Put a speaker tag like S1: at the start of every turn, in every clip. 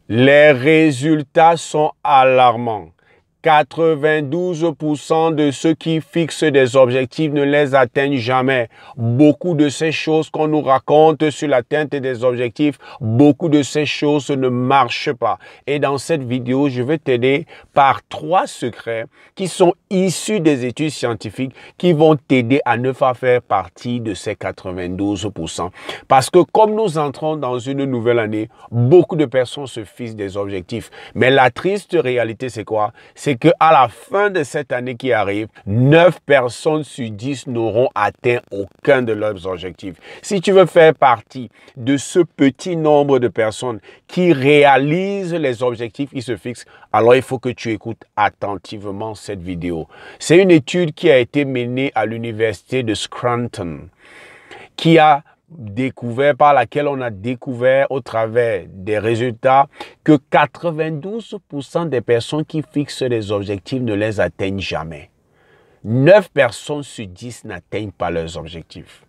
S1: Les résultats sont alarmants. 92% de ceux qui fixent des objectifs ne les atteignent jamais. Beaucoup de ces choses qu'on nous raconte sur l'atteinte des objectifs, beaucoup de ces choses ne marchent pas. Et dans cette vidéo, je vais t'aider par 3 secrets qui sont issus des études scientifiques qui vont t'aider à ne pas faire partie de ces 92%. Parce que comme nous entrons dans une nouvelle année, beaucoup de personnes se fixent des objectifs. Mais la triste réalité, c'est quoi? C'est qu'à la fin de cette année qui arrive, 9 personnes sur 10 n'auront atteint aucun de leurs objectifs. Si tu veux faire partie de ce petit nombre de personnes qui réalisent les objectifs qui se fixent, alors il faut que tu écoutes attentivement cette vidéo. C'est une étude qui a été menée à l'université de Scranton, par laquelle on a découvert au travers des résultats que 92% des personnes qui fixent des objectifs ne les atteignent jamais. 9 personnes sur 10 n'atteignent pas leurs objectifs.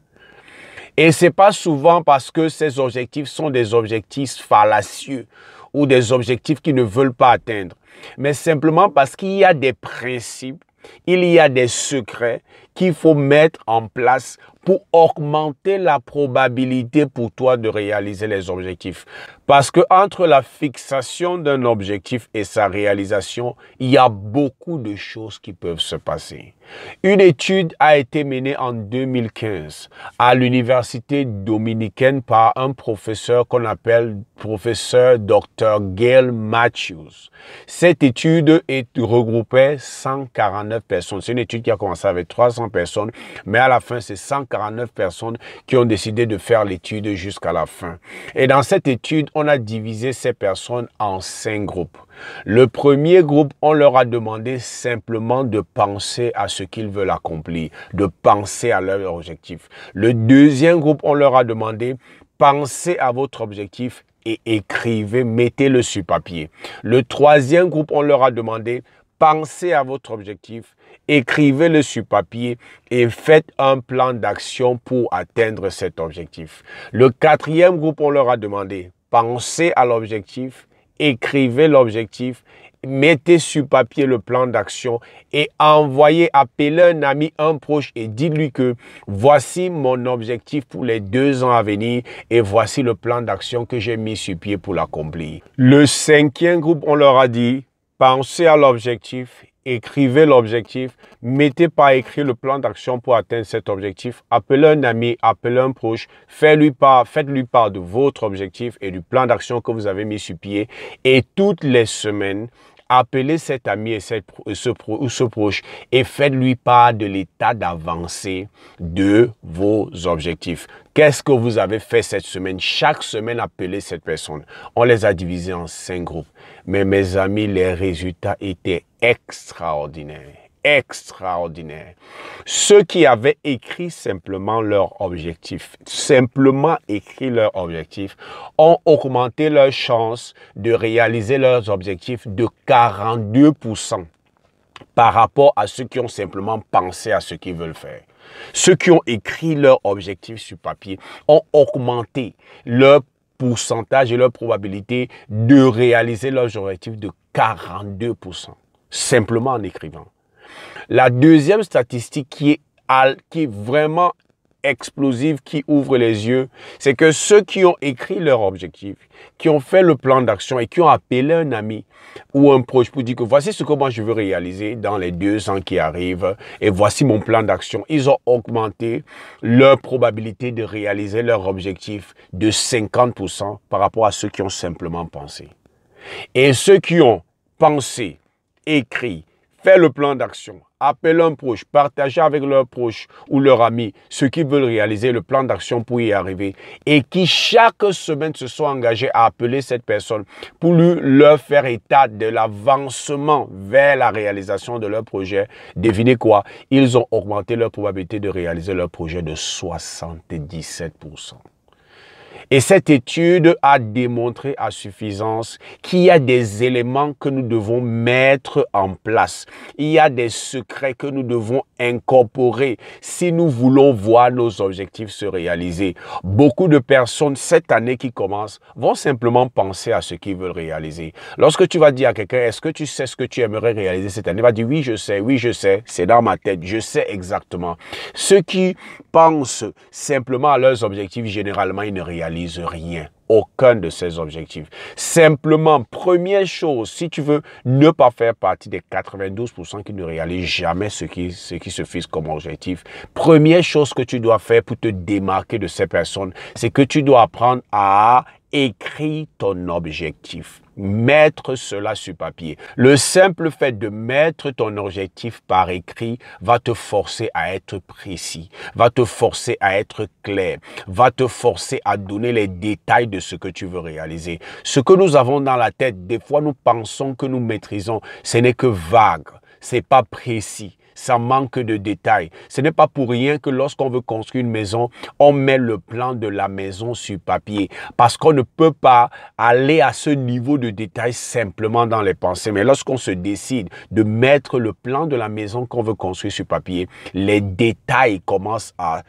S1: Et ce n'est pas souvent parce que ces objectifs sont des objectifs fallacieux ou des objectifs qu'ils ne veulent pas atteindre, mais simplement parce qu'il y a des principes, il y a des secrets qu'il faut mettre en place pour augmenter la probabilité pour toi de réaliser les objectifs. Parce que entre la fixation d'un objectif et sa réalisation, il y a beaucoup de choses qui peuvent se passer. Une étude a été menée en 2015 à l'université dominicaine par un professeur qu'on appelle professeur Dr. Gail Matthews. Cette étude regroupait 149 personnes. C'est une étude qui a commencé avec 300 personnes, mais à la fin, c'est 149 personnes qui ont décidé de faire l'étude jusqu'à la fin. Et dans cette étude, on a divisé ces personnes en 5 groupes. Le premier groupe, on leur a demandé simplement de penser à ce qu'ils veulent accomplir, de penser à leur objectif. Le deuxième groupe, on leur a demandé pensez à votre objectif et écrivez, mettez-le sur papier. Le troisième groupe, on leur a demandé pensez à votre objectif, écrivez-le sur papier et faites un plan d'action pour atteindre cet objectif. Le quatrième groupe, on leur a demandé pensez à l'objectif, écrivez l'objectif, mettez sur papier le plan d'action et appelez un ami, un proche et dites-lui que voici mon objectif pour les 2 ans à venir et voici le plan d'action que j'ai mis sur pied pour l'accomplir. Le cinquième groupe, on leur a dit pensez à l'objectif, écrivez l'objectif, mettez par écrit le plan d'action pour atteindre cet objectif, appelez un ami, appelez un proche, faites-lui part de votre objectif et du plan d'action que vous avez mis sur pied et toutes les semaines, appelez cet ami et ce proche et faites-lui part de l'état d'avancée de vos objectifs. Qu'est-ce que vous avez fait cette semaine? Chaque semaine, appelez cette personne. On les a divisés en 5 groupes. Mais mes amis, les résultats étaient extraordinaires. Extraordinaire. Ceux qui avaient écrit simplement leur objectif, ont augmenté leur chance de réaliser leurs objectifs de 42% par rapport à ceux qui ont simplement pensé à ce qu'ils veulent faire. Ceux qui ont écrit leur objectif sur papier ont augmenté leur pourcentage et leur probabilité de réaliser leurs objectifs de 42%, simplement en écrivant. La deuxième statistique qui est vraiment explosive, qui ouvre les yeux, c'est que ceux qui ont écrit leur objectif, qui ont fait le plan d'action et qui ont appelé un ami ou un proche pour dire que voici ce que moi je veux réaliser dans les 2 ans qui arrivent et voici mon plan d'action, ils ont augmenté leur probabilité de réaliser leur objectif de 50% par rapport à ceux qui ont simplement pensé. Et ceux qui ont pensé, écrit, fait le plan d'action, appelez un proche, partagez avec leur proche ou leur ami ce qu'ils veulent réaliser, le plan d'action pour y arriver et qui chaque semaine se sont engagés à appeler cette personne pour leur faire état de l'avancement vers la réalisation de leur projet. Devinez quoi? Ils ont augmenté leur probabilité de réaliser leur projet de 77%. Et cette étude a démontré à suffisance qu'il y a des éléments que nous devons mettre en place. Il y a des secrets que nous devons incorporer si nous voulons voir nos objectifs se réaliser. Beaucoup de personnes, cette année qui commence, vont simplement penser à ce qu'ils veulent réaliser. Lorsque tu vas dire à quelqu'un, est-ce que tu sais ce que tu aimerais réaliser cette année? Il va dire, oui, je sais, c'est dans ma tête, je sais exactement. Ceux qui pensent simplement à leurs objectifs, généralement, ils ne réalisent rien. Aucun de ces objectifs. Simplement, première chose, si tu veux ne pas faire partie des 92% qui ne réalisent jamais ce qui se fixe comme objectif, première chose que tu dois faire pour te démarquer de ces personnes, c'est que tu dois apprendre à écrire ton objectif. Mettre cela sur papier. Le simple fait de mettre ton objectif par écrit va te forcer à être précis, va te forcer à être clair, va te forcer à donner les détails de ce que tu veux réaliser. Ce que nous avons dans la tête, des fois nous pensons que nous maîtrisons, ce n'est que vague, c'est pas précis. Ça manque de détails. Ce n'est pas pour rien que lorsqu'on veut construire une maison, on met le plan de la maison sur papier. Parce qu'on ne peut pas aller à ce niveau de détail simplement dans les pensées. Mais lorsqu'on se décide de mettre le plan de la maison qu'on veut construire sur papier, les détails commencent à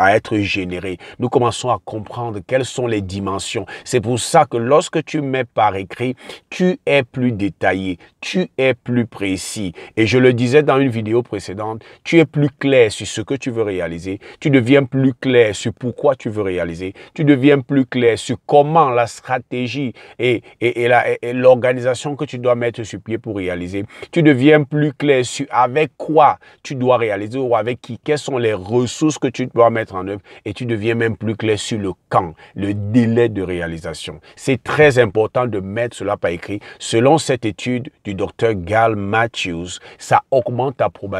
S1: être générés. Nous commençons à comprendre quelles sont les dimensions. C'est pour ça que lorsque tu mets par écrit, tu es plus détaillé, tu es plus précis. Et je le disais dans une vidéo précédente, tu es plus clair sur ce que tu veux réaliser, tu deviens plus clair sur pourquoi tu veux réaliser, tu deviens plus clair sur comment la stratégie et l'organisation que tu dois mettre sur pied pour réaliser, tu deviens plus clair sur avec quoi tu dois réaliser ou avec qui, quelles sont les ressources que tu dois mettre en œuvre et tu deviens même plus clair sur le quand, le délai de réalisation. C'est très important de mettre cela par écrit. Selon cette étude du docteur Gal Matthews, ça augmente ta probabilité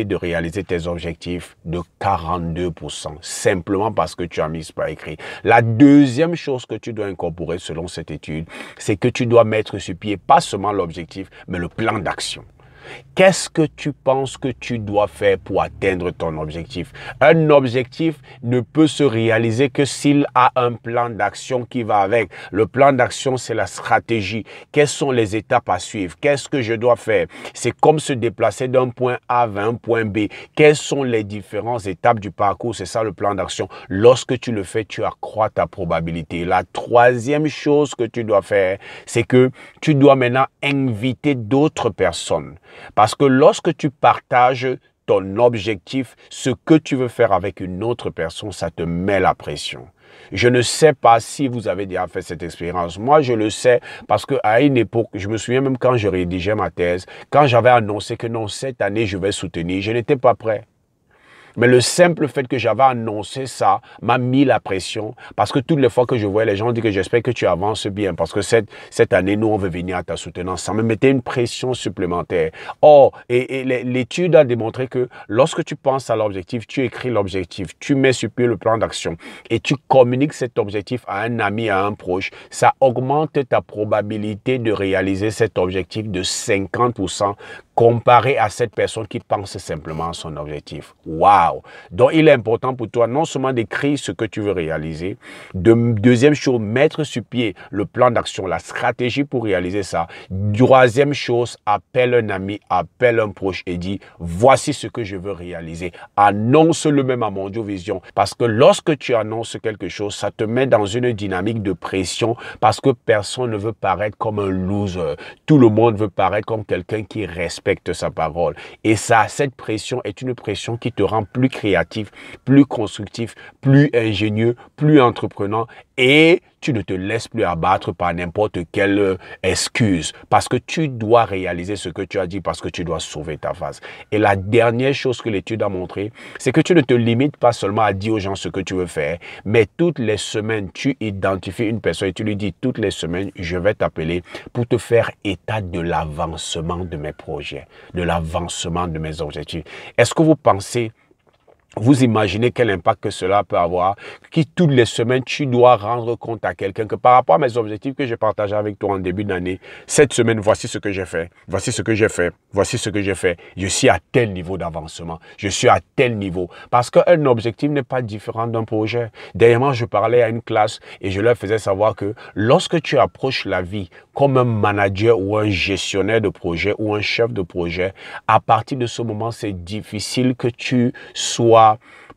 S1: de réaliser tes objectifs de 42%, simplement parce que tu as mis par écrit. La deuxième chose que tu dois incorporer selon cette étude, c'est que tu dois mettre sur pied pas seulement l'objectif, mais le plan d'action. Qu'est-ce que tu penses que tu dois faire pour atteindre ton objectif? Un objectif ne peut se réaliser que s'il a un plan d'action qui va avec. Le plan d'action, c'est la stratégie. Quelles sont les étapes à suivre? Qu'est-ce que je dois faire? C'est comme se déplacer d'un point A vers un point B. Quelles sont les différentes étapes du parcours? C'est ça le plan d'action. Lorsque tu le fais, tu accrois ta probabilité. La troisième chose que tu dois faire, c'est que tu dois maintenant inviter d'autres personnes. Parce que lorsque tu partages ton objectif, ce que tu veux faire avec une autre personne, ça te met la pression. Je ne sais pas si vous avez déjà fait cette expérience. Moi, je le sais parce qu'à une époque, je me souviens même quand je rédigeais ma thèse, quand j'avais annoncé que non, cette année, je vais soutenir, je n'étais pas prêt. Mais le simple fait que j'avais annoncé ça m'a mis la pression parce que toutes les fois que je voyais les gens dire que j'espère que tu avances bien parce que cette année, nous, on veut venir à ta soutenance. Ça me mettait une pression supplémentaire. Or, l'étude a démontré que lorsque tu penses à l'objectif, tu écris l'objectif, tu mets sur pied le plan d'action et tu communiques cet objectif à un ami, à un proche, ça augmente ta probabilité de réaliser cet objectif de 50% comparé à cette personne qui pense simplement à son objectif. Waouh! Donc, il est important pour toi non seulement d'écrire ce que tu veux réaliser, deuxième chose, mettre sur pied le plan d'action, la stratégie pour réaliser ça. Troisième chose, appelle un ami, appelle un proche et dis, voici ce que je veux réaliser. Annonce-le même à Mondio Vision parce que lorsque tu annonces quelque chose, ça te met dans une dynamique de pression parce que personne ne veut paraître comme un loser. Tout le monde veut paraître comme quelqu'un qui respecte sa parole. Et ça, cette pression est une pression qui te rend plus créatif, plus constructif, plus ingénieux, plus entreprenant et tu ne te laisses plus abattre par n'importe quelle excuse parce que tu dois réaliser ce que tu as dit parce que tu dois sauver ta face. Et la dernière chose que l'étude a montré, c'est que tu ne te limites pas seulement à dire aux gens ce que tu veux faire, mais toutes les semaines, tu identifies une personne et tu lui dis toutes les semaines, je vais t'appeler pour te faire état de l'avancement de mes projets, de l'avancement de mes objectifs. Est-ce que vous pensez Vous imaginez quel impact que cela peut avoir, qui toutes les semaines, tu dois rendre compte à quelqu'un que par rapport à mes objectifs que j'ai partagés avec toi en début d'année, cette semaine, voici ce que j'ai fait, voici ce que j'ai fait, voici ce que j'ai fait. Je suis à tel niveau d'avancement, je suis à tel niveau. Parce qu'un objectif n'est pas différent d'un projet. Dernièrement, je parlais à une classe et je leur faisais savoir que lorsque tu approches la vie comme un manager ou un gestionnaire de projet ou un chef de projet, à partir de ce moment, c'est difficile que tu sois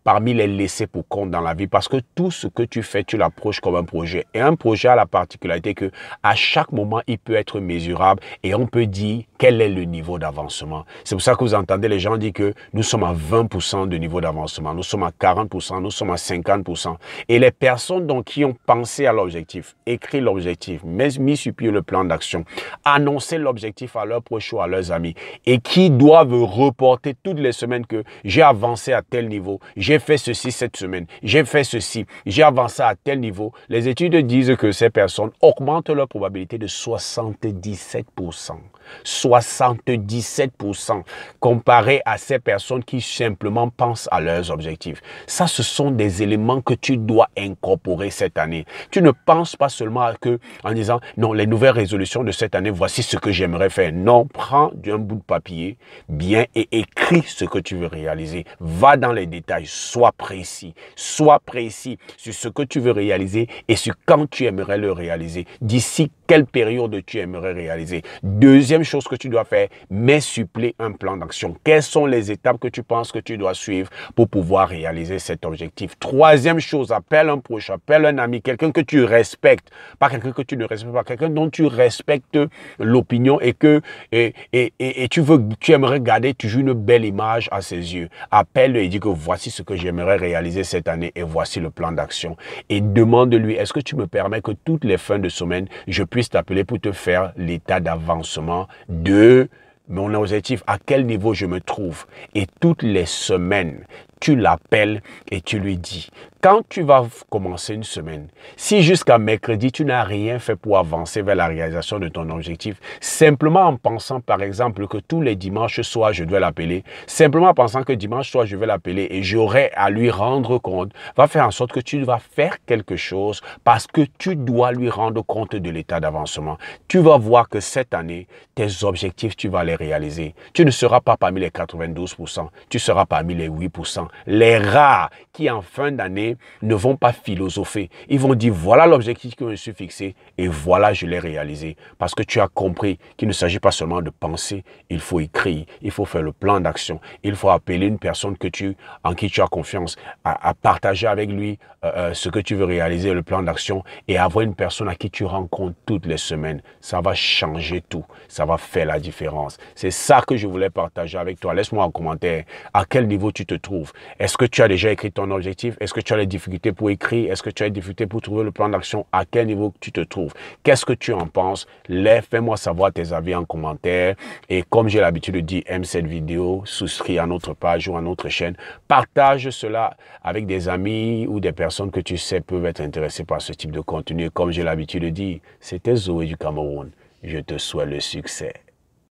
S1: parmi les laissés pour compte dans la vie parce que tout ce que tu fais, tu l'approches comme un projet. Et un projet a la particularité que à chaque moment, il peut être mesurable et on peut dire quel est le niveau d'avancement. C'est pour ça que vous entendez les gens dire que nous sommes à 20% de niveau d'avancement, nous sommes à 40%, nous sommes à 50%. Et les personnes donc qui ont pensé à l'objectif, écrit l'objectif, mis sur pied le plan d'action, annoncé l'objectif à leurs proches ou à leurs amis et qui doivent reporter toutes les semaines que j'ai avancé à tel niveau, j'ai fait ceci cette semaine, j'ai fait ceci, j'ai avancé à tel niveau. Les études disent que ces personnes augmentent leur probabilité de 77%. 77% comparé à ces personnes qui simplement pensent à leurs objectifs. Ça, ce sont des éléments que tu dois incorporer cette année. Tu ne penses pas seulement en disant, non, les nouvelles résolutions de cette année, voici ce que j'aimerais faire. Non, prends un bout de papier, bien, et écris ce que tu veux réaliser. Va dans les détails, sois précis sur ce que tu veux réaliser et sur quand tu aimerais le réaliser. D'ici quelle période tu aimerais réaliser. Deuxième chose que tu dois faire, mets sur pied un plan d'action. Quelles sont les étapes que tu penses que tu dois suivre pour pouvoir réaliser cet objectif? Troisième chose, appelle un proche, appelle un ami, quelqu'un que tu respectes, pas quelqu'un que tu ne respectes pas, quelqu'un dont tu respectes l'opinion et que tu aimerais garder toujours une belle image à ses yeux. Appelle-le et dis que voici ce que j'aimerais réaliser cette année et voici le plan d'action. Et demande-lui, est-ce que tu me permets que toutes les fins de semaine, je puisse t'appeler pour te faire l'état d'avancement de mon objectif, à quel niveau je me trouve. Et toutes les semaines, tu l'appelles et tu lui dis, quand tu vas commencer une semaine, si jusqu'à mercredi, tu n'as rien fait pour avancer vers la réalisation de ton objectif, simplement en pensant par exemple que tous les dimanches soirs, je dois l'appeler, simplement en pensant que dimanche soir, je vais l'appeler et j'aurai à lui rendre compte, va faire en sorte que tu vas faire quelque chose parce que tu dois lui rendre compte de l'état d'avancement. Tu vas voir que cette année, tes objectifs, tu vas les réaliser. Tu ne seras pas parmi les 92%, tu seras parmi les 8%. Les rares qui en fin d'année ne vont pas philosopher. Ils vont dire voilà l'objectif que je me suis fixé et voilà je l'ai réalisé. Parce que tu as compris qu'il ne s'agit pas seulement de penser, il faut écrire, il faut faire le plan d'action, il faut appeler une personne en qui tu as confiance, à partager avec lui ce que tu veux réaliser, le plan d'action et avoir une personne à qui tu rencontres toutes les semaines. Ça va changer tout, ça va faire la différence. C'est ça que je voulais partager avec toi. Laisse-moi en commentaire à quel niveau tu te trouves. Est-ce que tu as déjà écrit ton objectif? Est-ce que tu as les difficultés pour écrire? Est-ce que tu as les difficultés pour trouver le plan d'action? À quel niveau tu te trouves? Qu'est-ce que tu en penses? Fais-moi savoir tes avis en commentaire. Et comme j'ai l'habitude de dire, aime cette vidéo, souscris à notre page ou à notre chaîne. Partage cela avec des amis ou des personnes que tu sais peuvent être intéressées par ce type de contenu. Et comme j'ai l'habitude de dire, c'était Zoé du Cameroun. Je te souhaite le succès.